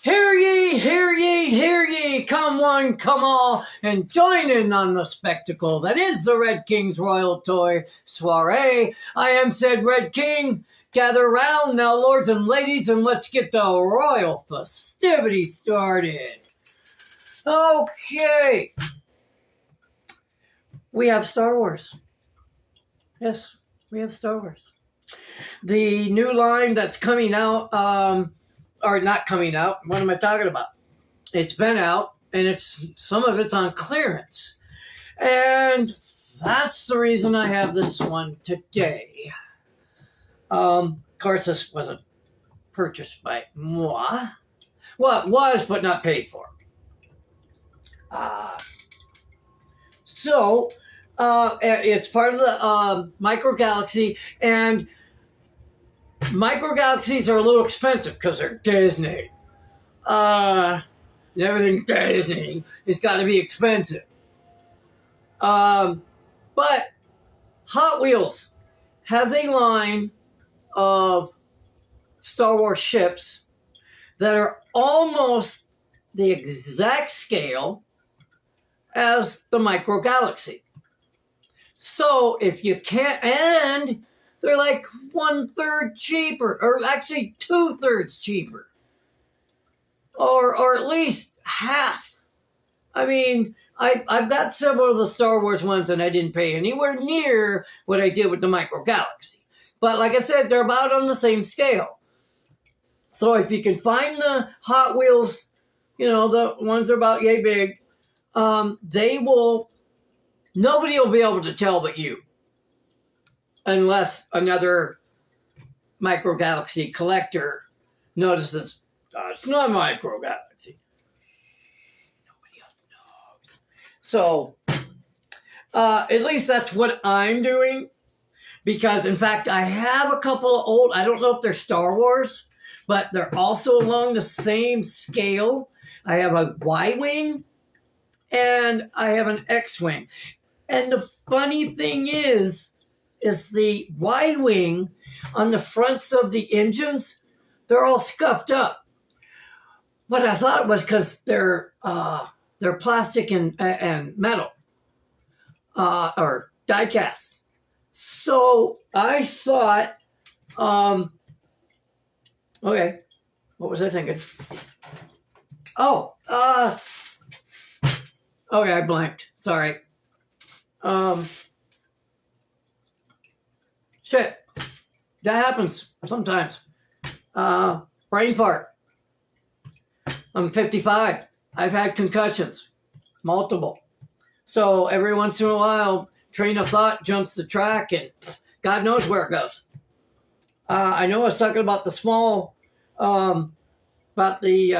Hear ye, hear ye, come one, come all, and join in on the spectacle that is the Red King's Royal Toy Soiree. I am said Red King. Gather round now, lords and ladies, and let's get the royal festivities started. Okay. We have Star Wars. Yes, we have Star Wars. The new line that's coming out, or not coming out, what am I talking about? It's been out, and some of it's on clearance. And that's the reason I have this one today. Of course, this wasn't purchased by moi. Well, it was, but not paid for. So, it's part of the Micro Galaxy, and Micro Galaxies are a little expensive because they're Disney. Everything Disney has got to be expensive. But Hot Wheels has a line of Star Wars ships that are almost the exact scale as the Micro Galaxy. So if you can't, and they're like 1/3 cheaper, or actually 2/3 cheaper, or at least half. I mean, I've got several of the Star Wars ones, and I didn't pay anywhere near what I did with the Micro Galaxy. But like I said, they're about on the same scale. So if you can find the Hot Wheels, the ones that are about yay big, nobody will be able to tell but you. Unless another Micro Galaxy collector notices, it's not Micro Galaxy. Nobody else knows. So, at least that's what I'm doing. Because, in fact, I have a couple of old, I don't know if they're Star Wars, but they're also along the same scale. I have a Y-Wing, and I have an X-Wing. And the funny thing is the Y-Wing on the fronts of the engines, they're all scuffed up. But I thought it was because they're plastic and metal, or die-cast. So I thought, okay, what was I thinking? Oh, okay, I blanked. Sorry. Shit. That happens sometimes. Brain fart. I'm 55. I've had concussions. Multiple. So every once in a while, train of thought jumps the track, and God knows where it goes. I know I was talking about the small, about the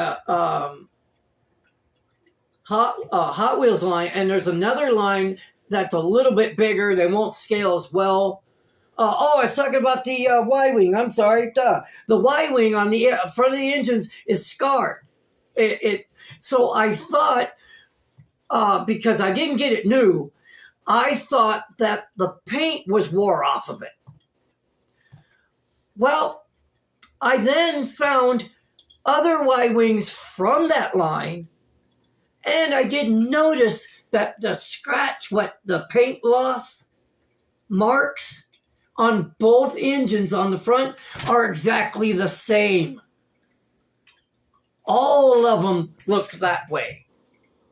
Hot Wheels line, and there's another line that's a little bit bigger. They won't scale as well. I was talking about the Y-Wing. I'm sorry. The Y-Wing on the front of the engines is scarred. So I thought, because I didn't get it new, I thought that the paint was wore off of it. Well, I then found other Y-Wings from that line, and I did notice that the paint loss marks on both engines on the front are exactly the same. All of them look that way.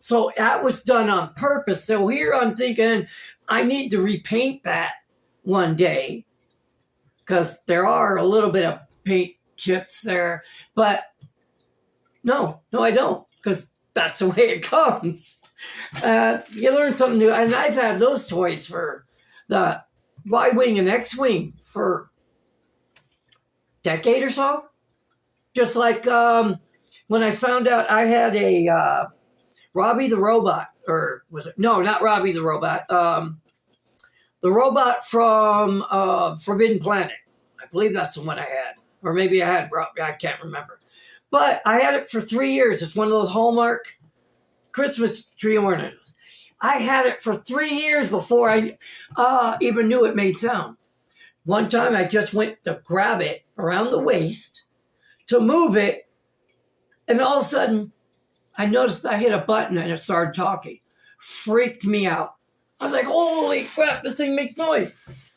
So that was done on purpose. So here I'm thinking I need to repaint that one day because there are a little bit of paint chips there. But no, I don't, because that's the way it comes. You learn something new. And I've had those toys for the Y-Wing and X-Wing for a decade or so. Just like when I found out I had a Robbie the Robot, or was it? No, not Robbie the Robot. The robot from Forbidden Planet. I believe that's the one I had. Or maybe I had Robbie. I can't remember. But I had it for 3 years. It's one of those Hallmark Christmas tree ornaments. I had it for 3 years before I even knew it made sound. One time I just went to grab it around the waist to move it, And all of a sudden, I noticed I hit a button and it started talking. Freaked me out. I was like, holy crap, this thing makes noise.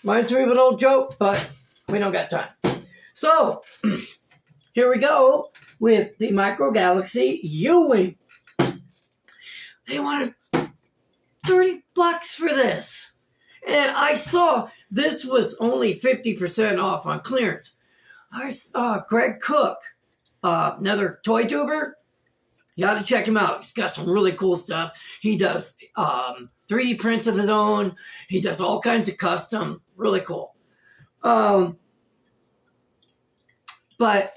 Reminds me of an old joke, but we don't got time. So, here we go with the Micro Galaxy U-Wing. They wanted $30 for this. And I saw this was only 50% off on clearance. I saw Greg Cook, another toy tuber. You got to check him out. He's got some really cool stuff. He does 3D prints of his own. He does all kinds of custom. Really cool. But,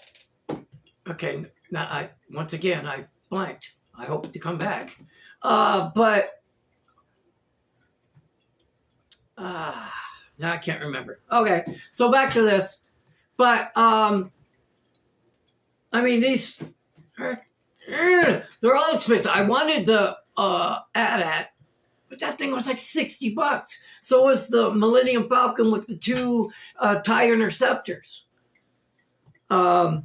okay, now once again, I blanked. I hope to come back. But, now I can't remember. Okay, so back to this. But, I mean, these, they're all expensive. I wanted the AT-AT, but that thing was like $60. So was the Millennium Falcon with the two TIE interceptors. I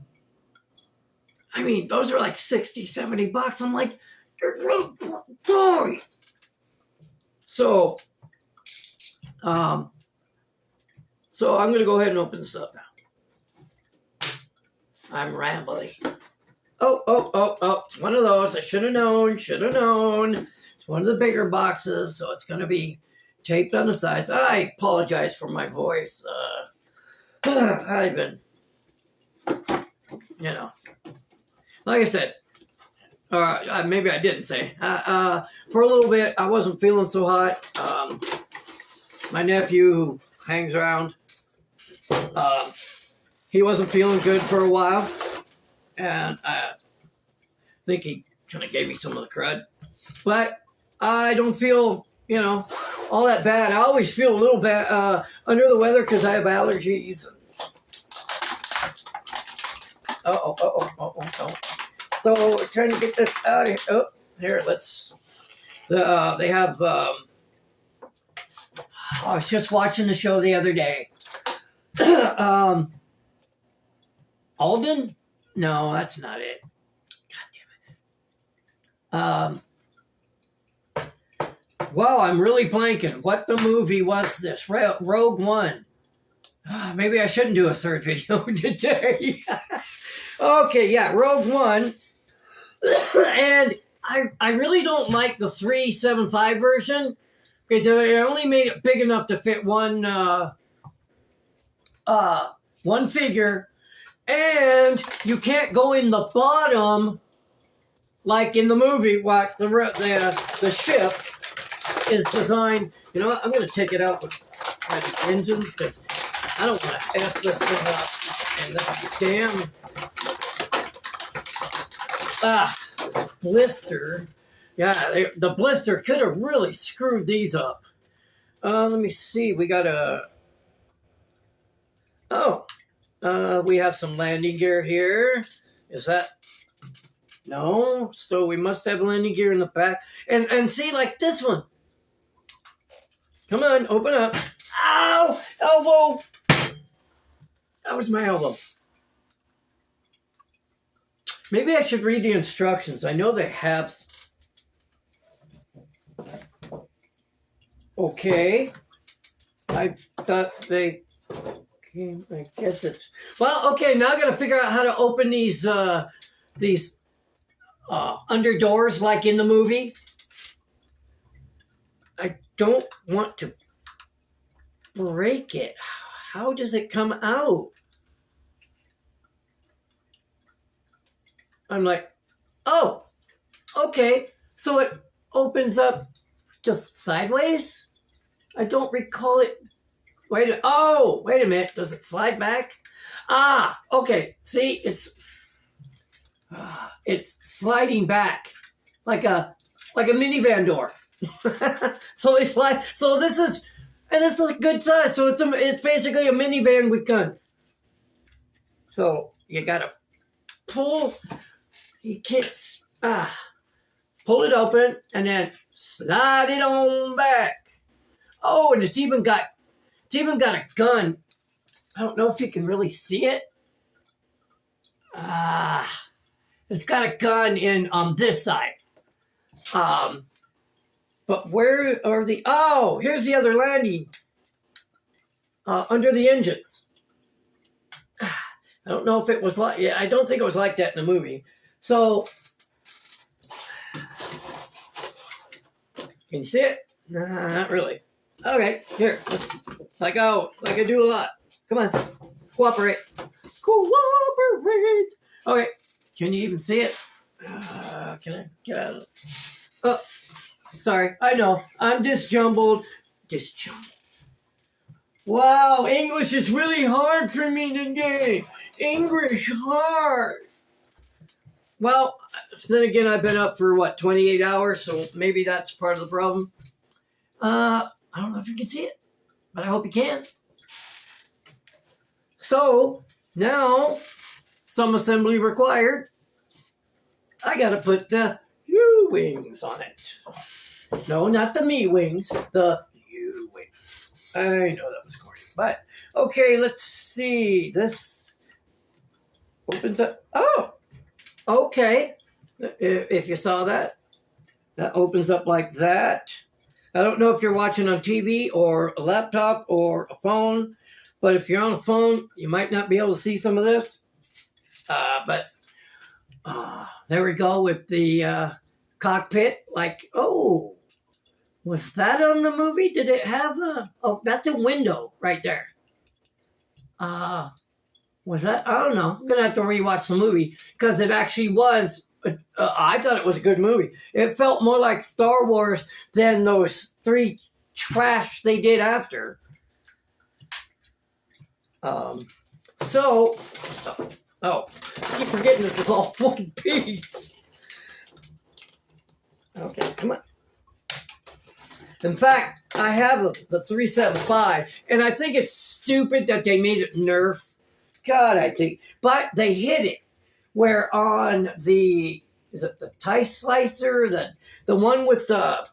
mean, those are like $60, $70. I'm like, you're really. So I'm going to go ahead and open this up now. I'm rambling. Oh. It's one of those. I should have known. It's one of the bigger boxes, so it's going to be taped on the sides. I apologize for my voice. I've been, like I said, maybe I didn't say. For a little bit, I wasn't feeling so hot. My nephew, who hangs around, he wasn't feeling good for a while. And I think he kind of gave me some of the crud. But I don't feel, all that bad. I always feel a little bit under the weather because I have allergies. So we're trying to get this out of here. Oh, here, they have, I was just watching the show the other day. Alden? No, that's not it. God damn it. Wow, I'm really blanking. What the movie was this? Rogue One. Maybe I shouldn't do a third video today. Okay, yeah, Rogue One. And I really don't like the 375 version because they only made it big enough to fit one figure. And you can't go in the bottom like in the movie. What the ship is designed. You know what? I'm going to take it out with the engines because I don't want to F this thing up. And this blister. Yeah, the blister could have really screwed these up. Let me see. We got a. Oh. We have some landing gear here. Is that? No. So we must have landing gear in the back. And see, like this one. Come on, open up. Ow! Elbow! That was my elbow. Maybe I should read the instructions. I know they have. Okay. I thought they... I guess it's... Well, okay, now I got to figure out how to open these under doors like in the movie. I don't want to break it. How does it come out? I'm like, oh, okay. So it opens up just sideways? I don't recall it. Wait a minute. Does it slide back? Ah, okay. See, it's sliding back like a minivan door. So they slide. So this is, and it's a good size. So it's basically a minivan with guns. So you gotta pull. You can't pull it open and then slide it on back. Oh, and it's even got a gun. I don't know if you can really see it. It's It's got a gun in on this side. But where are the... Oh, here's the other landing. Under the engines. I don't know if it was like... Yeah, I don't think it was like that in the movie. So... Can you see it? Nah, not really. Okay, here. Like I do a lot. Come on. Cooperate. Cooperate. Okay. Can you even see it? Can I get out of it? Oh, sorry. I know. I'm disjumbled. Wow, English is really hard for me today. English hard. Well, then again, I've been up for, 28 hours, so maybe that's part of the problem. I don't know if you can see it, but I hope you can. So, now, some assembly required. I gotta put the U-wings on it. No, not the me wings, the U-wings. I know that was corny, but, okay, let's see. This opens up. Oh! Okay, if you saw that, that opens up like that. I don't know if you're watching on TV or a laptop or a phone, but if you're on a phone, you might not be able to see some of this. But there we go with the cockpit. Like, oh, was that on the movie? Did it have a... Oh, that's a window right there. Was that? I don't know. I'm going to have to rewatch the movie because it actually was, I thought it was a good movie. It felt more like Star Wars than those 3 trash they did after. I keep forgetting this is all one piece. Okay, come on. In fact, I have the 375, and I think it's stupid that they made it Nerf. God, I think. But they hit it. Where on the... Is it the tie slicer? The one with the...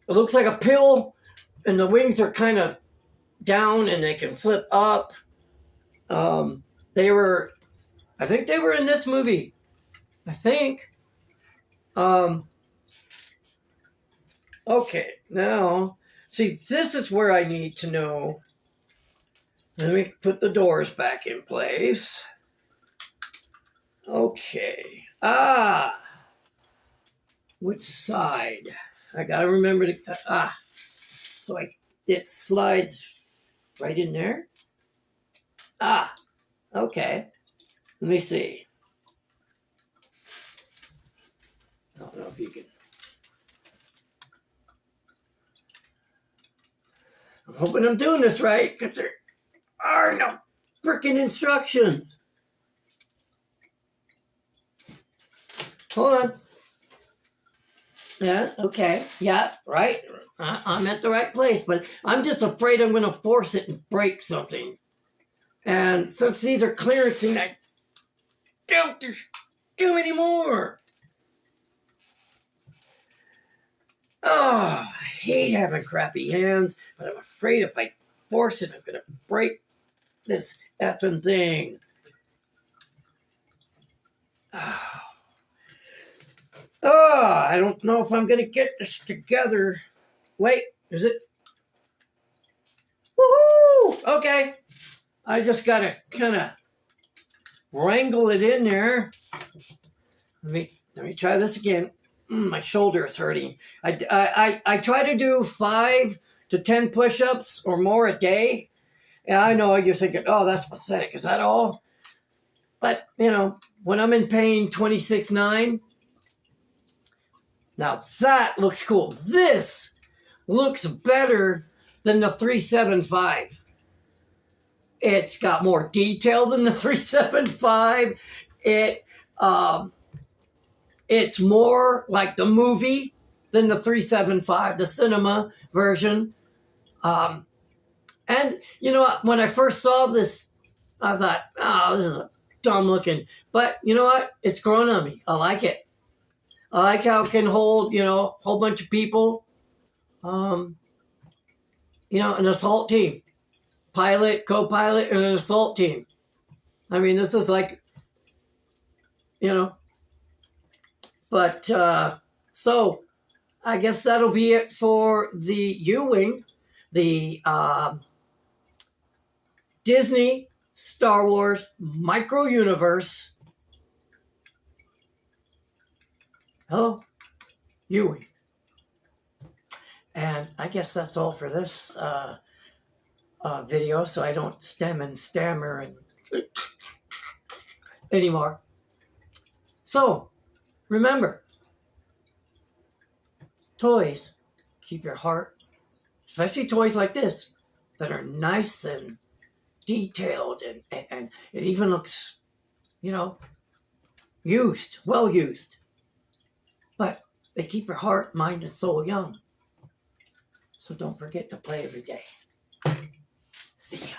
It looks like a pill, and the wings are kind of down, and they can flip up. They were... I think they were in this movie. I think. Okay, now... See, this is where I need to know... Let me put the doors back in place. Okay. Which side? I gotta remember to... So it slides right in there? Okay. Let me see. I don't know if you can... I'm hoping I'm doing this right, because there are no freaking instructions. Hold on. Yeah, okay. Yeah, right. I'm at the right place, but I'm just afraid I'm going to force it and break something. And since these are clearancing, I don't do any more. Oh, I hate having crappy hands, but I'm afraid if I force it, I'm going to break this effing thing. I don't know if I'm going to get this together. Wait, is it? Woohoo! Okay. I just got to kind of wrangle it in there. Let me try this again. My shoulder is hurting. I try to do 5 to 10 push-ups or more a day. And I know you're thinking, oh, that's pathetic. Is that all? But, when I'm in pain 26.9, now that looks cool. This looks better than the 375. It's got more detail than the 375. It's more like the movie than the 375, the cinema version. And you know what? When I first saw this, I thought, oh, this is a dumb looking. But you know what? It's grown on me. I like it. I like how it can hold, a whole bunch of people. An assault team. Pilot, co-pilot, and an assault team. I mean, this is like you know. But so I guess that'll be it for the U-Wing, the Disney Star Wars Micro Universe. Hello, U-Wing. And I guess that's all for this video, so I don't stem and stammer and anymore. So remember, toys keep your heart, especially toys like this that are nice and detailed and it even looks, you know, used, well used. But they keep your heart, mind, and soul young. So don't forget to play every day. See ya.